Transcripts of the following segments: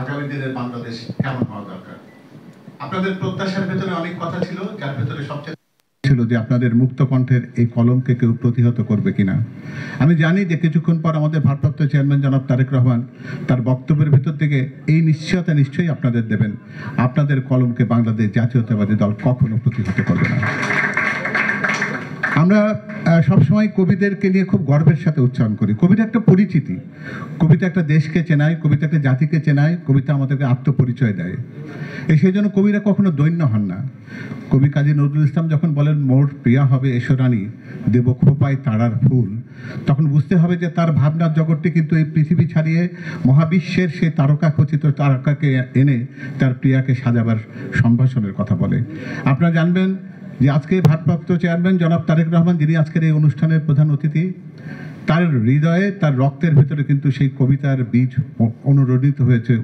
আগামী দিনের বাংলাদেশ কেমন হওয়া দরকার। আপনাদের প্রত্যাশার ভেতরে অনেক কথা ছিল, যার ভেতরে সবচেয়ে ছিল যে আপনাদের মুক্ত কণ্ঠের এই কলমকে কেউ প্রতিহত করবে কিনা। আমি জানি যে কিছুক্ষণ পর আমাদের ভারপ্রাপ্ত চেয়ারম্যান জনাব তারেক রহমান তার বক্তব্যের ভেতর থেকে এই নিশ্চয়তা নিশ্চয়ই আপনাদের দেবেন, আপনাদের কলমকে বাংলাদেশ জাতীয়তাবাদী দল কখনো প্রতিহত করবে না। আমরা সবসময় কবিদেরকে নিয়ে খুব গর্বের সাথে উচ্চারণ করি। কবিতা একটা পরিচিতি, কবিতা একটা দেশকে চেনায়, কবিতা একটা জাতিকে চেনায়, কবিতা আমাদেরকে আত্মপরিচয় দেয়। সেই জন্য কবিরা কখনো দৈন্য হন না। কবি কাজী নজরুল ইসলাম যখন বলেন মোর প্রিয়া হবে এসরানী দেব খোপায় তারার ফুল, তখন বুঝতে হবে যে তার ভাবনার জগৎটি কিন্তু এই পৃথিবী ছাড়িয়ে মহাবিশ্বের সেই তারকা খচিত তারকাকে এনে তার প্রিয়াকে সাজাবার সম্ভাষণের কথা বলে। আপনারা জানবেন যে আজকে ভারপ্রাপ্ত চেয়ারম্যান জনাব তারেক রহমান, যিনি আজকের এই অনুষ্ঠানের প্রধান অতিথি, তার হৃদয়ে তার রক্তের ভেতরে কিন্তু সেই কবিতার বীজ অনুরোধিত হয়েছে,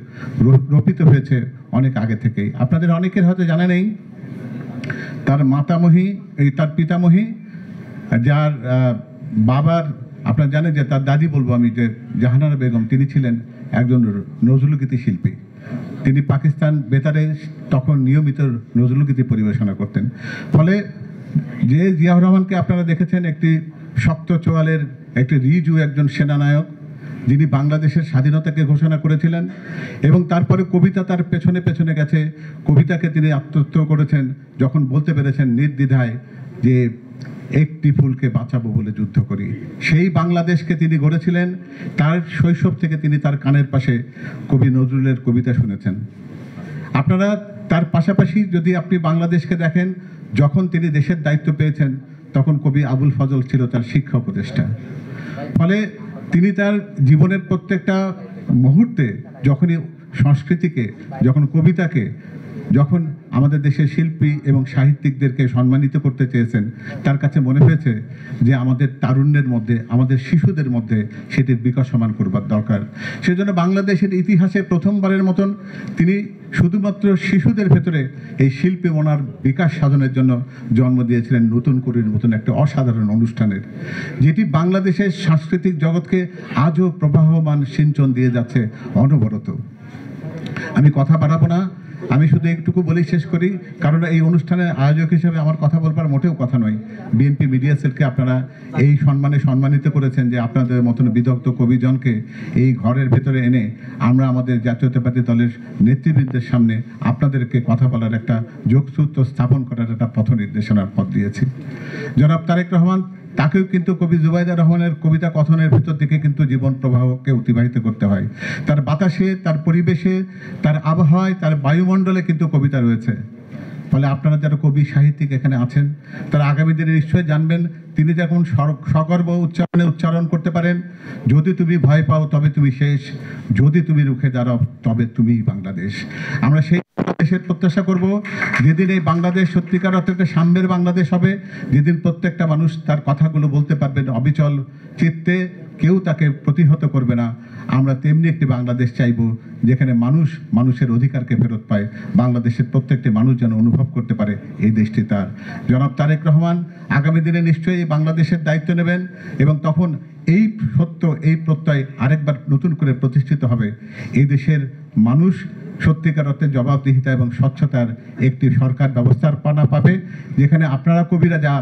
রোপিত হয়েছে অনেক আগে থেকেই। আপনাদের অনেকের হয়তো জানা নেই, তার মাতামহী তার পিতামহী, যার বাবার আপনারা জানেন যে তার দাদি বলবো আমি, যে জাহানারা বেগম, তিনি ছিলেন একজন নজরুলগীতি শিল্পী। তিনি পাকিস্তান বেতারে তখন নিয়মিত নজরুলগীতি পরিবেশনা করতেন। ফলে যে জিয়াউর রহমানকে আপনারা দেখেছেন একটি শক্ত চোয়ালের একটি রিজু একজন সেনানায়ক, যিনি বাংলাদেশের স্বাধীনতাকে ঘোষণা করেছিলেন এবং তারপরে কবিতা তার পেছনে পেছনে গেছে। কবিতাকে তিনি আত্মস্থ করেছেন যখন বলতে পেরেছেন নির্দ্বিধায় যে একটি ফুলকে বাঁচাবো বলে যুদ্ধ করি। সেই বাংলাদেশকে তিনি গড়েছিলেন। তার শৈশব থেকে তিনি তার কানের পাশে কবি নজরুলের কবিতা শুনেছেন। আপনারা তার পাশাপাশি যদি আপনি বাংলাদেশকে দেখেন, যখন তিনি দেশের দায়িত্ব পেয়েছেন তখন কবি আবুল ফজল ছিল তার শিক্ষা উপদেষ্টা। ফলে তিনি তার জীবনের প্রত্যেকটা মুহূর্তে যখনই সংস্কৃতিকে, যখন কবিতাকে, যখন আমাদের দেশের শিল্পী এবং সাহিত্যিকদেরকে সম্মানিত করতে চেয়েছেন, তার কাছে মনে হয়েছে যে আমাদের তারুণ্যের মধ্যে, আমাদের শিশুদের মধ্যে সেটির বিকাশমান করবার দরকার। সেজন্য বাংলাদেশের ইতিহাসে প্রথমবারের মতন তিনি শুধুমাত্র শিশুদের ভেতরে এই শিল্পী মনার বিকাশ সাধনের জন্য জন্ম দিয়েছিলেন নতুন করির মতন একটা অসাধারণ অনুষ্ঠানের, যেটি বাংলাদেশের সাংস্কৃতিক জগৎকে আজও প্রবাহমান সিঞ্চন দিয়ে যাচ্ছে অনবরত। আমি কথা বাড়াবো না, আমি শুধু একটুকু বলেই শেষ করি, কারণ এই অনুষ্ঠানের আয়োজক হিসেবে আমার কথা বলবার মোটেও কথা নয়। বিএনপি মিডিয়া সেলকে আপনারা এই সম্মানে সম্মানিত করেছেন যে আপনাদের মতন বিদগ্ধ কবিজনকে এই ঘরের ভেতরে এনে আমরা আমাদের জাতীয়তাবাদী দলের নেতৃবৃন্দের সামনে আপনাদেরকে কথা বলার একটা যোগসূত্র স্থাপন করার একটা পথ নির্দেশনার পথ দিয়েছি। জনাব তারেক রহমান, তাকেও কিন্তু কবি জুবাইদা রহমানের কবিতা কথনের ভেতর থেকে কিন্তু জীবন প্রবাহকে অতিবাহিত করতে হয়। তার বাতাসে, তার পরিবেশে, তার আবহাওয়ায়, তার বায়ুমণ্ডলে কিন্তু কবিতা রয়েছে। ফলে আপনারা যারা কবি সাহিত্যিক এখানে আছেন, তারা আগামী দিনে নিশ্চয়ই জানবেন তিনি যখন সগর্ব উচ্চারণ করতে পারেন, যদি তুমি ভয় পাও তবে তুমি শেষ, যদি তুমি রুখে দাঁড়াও তবে তুমি বাংলাদেশ। আমরা সেই দেশের প্রত্যাশা করব, যেদিন এই বাংলাদেশ সত্যিকার অর্থে একটা সাম্যের বাংলাদেশ হবে, যেদিন প্রত্যেকটা মানুষ তার কথাগুলো বলতে পারবেন অবিচল চিত্তে, কেউ তাকে প্রতিহত করবে না। আমরা তেমনি একটি বাংলাদেশ চাইব যেখানে মানুষ মানুষের অধিকারকে ফেরত পায়, বাংলাদেশের প্রত্যেকটি মানুষ যেন অনুভব করতে পারে এই দেশটি তার। জনাব তারেক রহমান আগামী দিনে নিশ্চয়ই বাংলাদেশের দায়িত্ব নেবেন এবং তখন এই সত্য, এই প্রত্যয় আরেকবার নতুন করে প্রতিষ্ঠিত হবে। এই দেশের মানুষ সত্যিকার অর্থে জবাবদিহিতা এবং স্বচ্ছতার একটি সরকার ব্যবস্থাপনা পাবে, যেখানে আপনারা কবিরা যা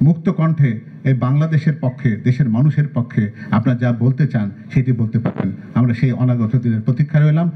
মুক্ত কণ্ঠে এই বাংলাদেশের পক্ষে, দেশের মানুষের পক্ষে আপনারা যা বলতে চান সেটি বলতে পারবেন। আমরা সেই অনাগত দিনের প্রতীক্ষা রইলাম।